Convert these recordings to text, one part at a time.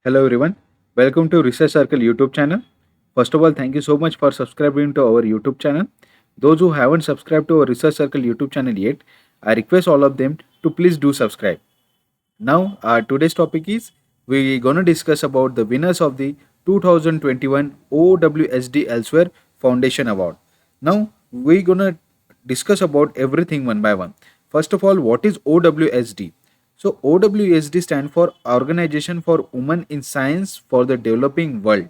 Hello everyone, welcome to Research Circle YouTube channel. First of all, thank you so much for subscribing to our YouTube channel. Those who haven't subscribed to our Research Circle YouTube channel yet, I request all of them to please do subscribe. Now, our today's topic is we're gonna discuss about the winners of the 2021 OWSD Elsewhere Foundation Award. Now, we're gonna discuss about everything one by one. First of all, what is OWSD? So, OWSD stand for Organization for Women in Science for the Developing World.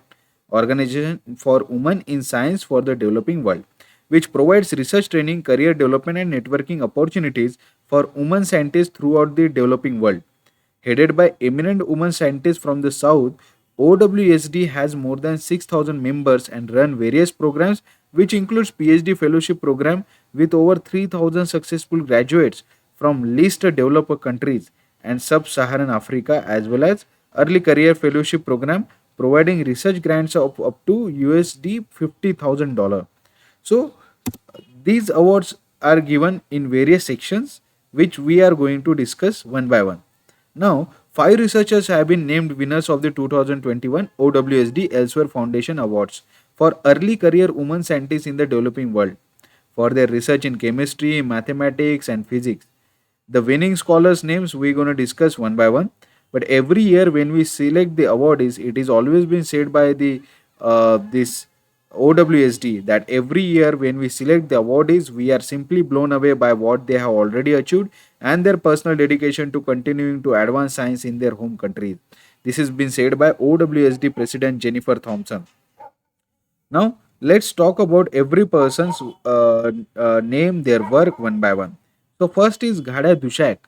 Organization for Women in Science for the Developing World, which provides research training, career development, and networking opportunities for women scientists throughout the developing world. Headed by eminent women scientists from the South, OWSD has more than 6,000 members and run various programs which includes PhD fellowship program with over 3,000 successful graduates from least developed countries and sub-Saharan Africa, as well as early career fellowship program providing research grants of up to USD $50,000. So these awards are given in various sections which we are going to discuss one by one. Now, five researchers have been named winners of the 2021 OWSD Elsewhere Foundation Awards for early career women scientists in the developing world for their research in chemistry, mathematics, and physics. The winning scholars' names we're going to discuss one by one. But every year when we select the awardees, it is always been said by the this OWSD that every year when we select the awardees, we are simply blown away by what they have already achieved and their personal dedication to continuing to advance science in their home countries. This has been said by OWSD President Jennifer Thompson. Now, let's talk about every person's name, their work one by one. So, first is Ghada Dushak.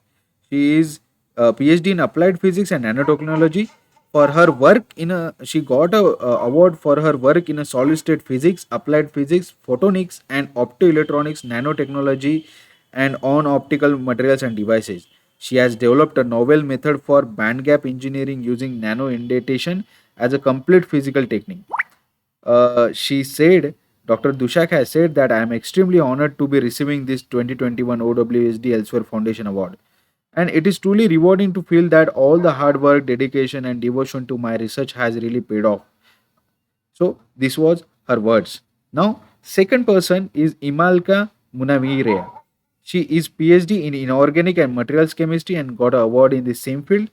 She is a PhD in applied physics and nanotechnology. For her work in a, she got a award for her work in a solid state physics, applied physics, photonics, and optoelectronics, nanotechnology, and on optical materials and devices. She has developed a novel method for band gap engineering using nano indentation as a complete physical technique. She said, Dr. Dushak has said that I am extremely honored to be receiving this 2021 OWSD Elsewhere Foundation Award. And it is truly rewarding to feel that all the hard work, dedication, and devotion to my research has really paid off. So, this was her words. Now, second person is Imalka Munavire. She is PhD in inorganic and materials chemistry and got an award in the same field.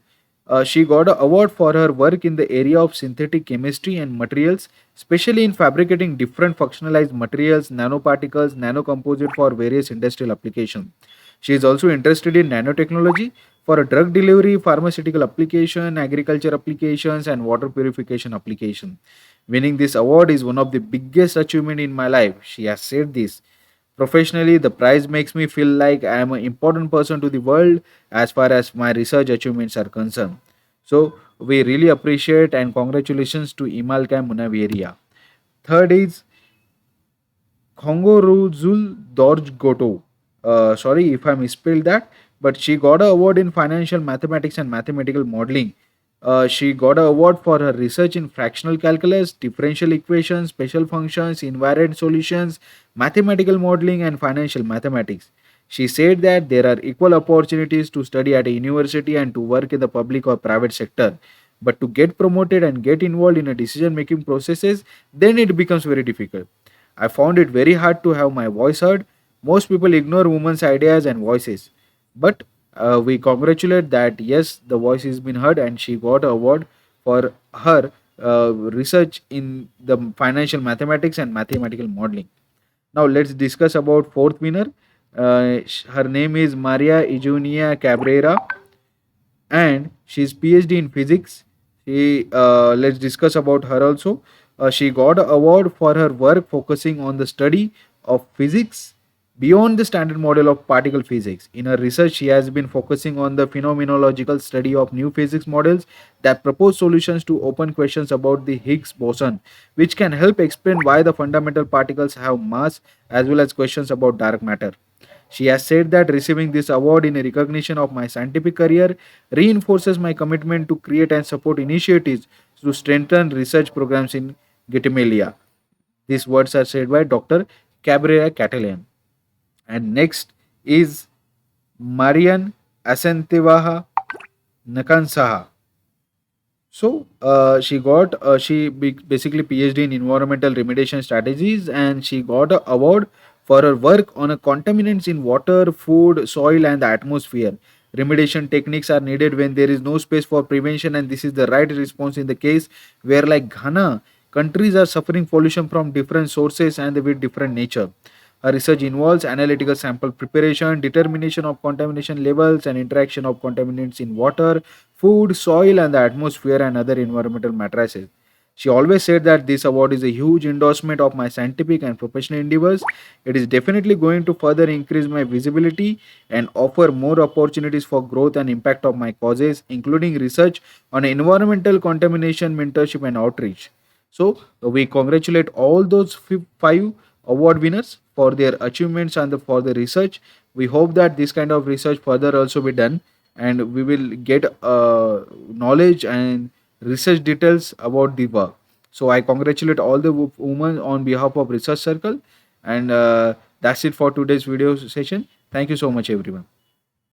She got an award for her work in the area of synthetic chemistry and materials, especially in fabricating different functionalized materials, nanoparticles, nanocomposite for various industrial applications. She is also interested in nanotechnology for a drug delivery, pharmaceutical application, agriculture applications, and water purification application. Winning this award is one of the biggest achievement in my life. She has said this. Professionally, the prize makes me feel like I am an important person to the world as far as my research achievements are concerned. So, we really appreciate and congratulations to Imalka Munaveria. Third is Khongoruzul Dorjgoto. Sorry if I misspelled that, but she got an award in financial mathematics and mathematical modeling. She got an award for her research in fractional calculus, differential equations, special functions, invariant solutions, mathematical modeling, and financial mathematics. She said that there are equal opportunities to study at a university and to work in the public or private sector. But to get promoted and get involved in a decision making processes, then it becomes very difficult. I found it very hard to have my voice heard. Most people ignore women's ideas and voices. But we congratulate that yes, the voice has been heard and she got an award for her research in the financial mathematics and mathematical modeling. Now let's discuss about fourth winner. Her name is Maria Ijunia Cabrera and she's PhD in physics. She let's discuss about her also. She got an award for her work focusing on the study of physics beyond the standard model of particle physics. In her research, she has been focusing on the phenomenological study of new physics models that propose solutions to open questions about the Higgs boson, which can help explain why the fundamental particles have mass as well as questions about dark matter. She has said that receiving this award in recognition of my scientific career reinforces my commitment to create and support initiatives to strengthen research programs in Guatemala. These words are said by Dr. Cabrera Catalan. And next is Marian Asentevaha Nakansaha. She basically PhD in environmental remediation strategies, and she got an award for her work on a contaminants in water, food, soil, and the atmosphere. Remediation techniques are needed when there is no space for prevention, and this is the right response in the case where, like Ghana, countries are suffering pollution from different sources and with different nature. Her research involves analytical sample preparation, determination of contamination levels, and interaction of contaminants in water, food, soil, and the atmosphere and other environmental matrices. She always said that this award is a huge endorsement of my scientific and professional endeavors. It is definitely going to further increase my visibility and offer more opportunities for growth and impact of my causes, including research on environmental contamination, mentorship, and outreach. So we congratulate all those five award winners for their achievements and for the research. We hope that this kind of research further also be done, and we will get knowledge and research details about the work. So I congratulate all the women on behalf of Research Circle, and that's it for today's video session. Thank you so much, everyone.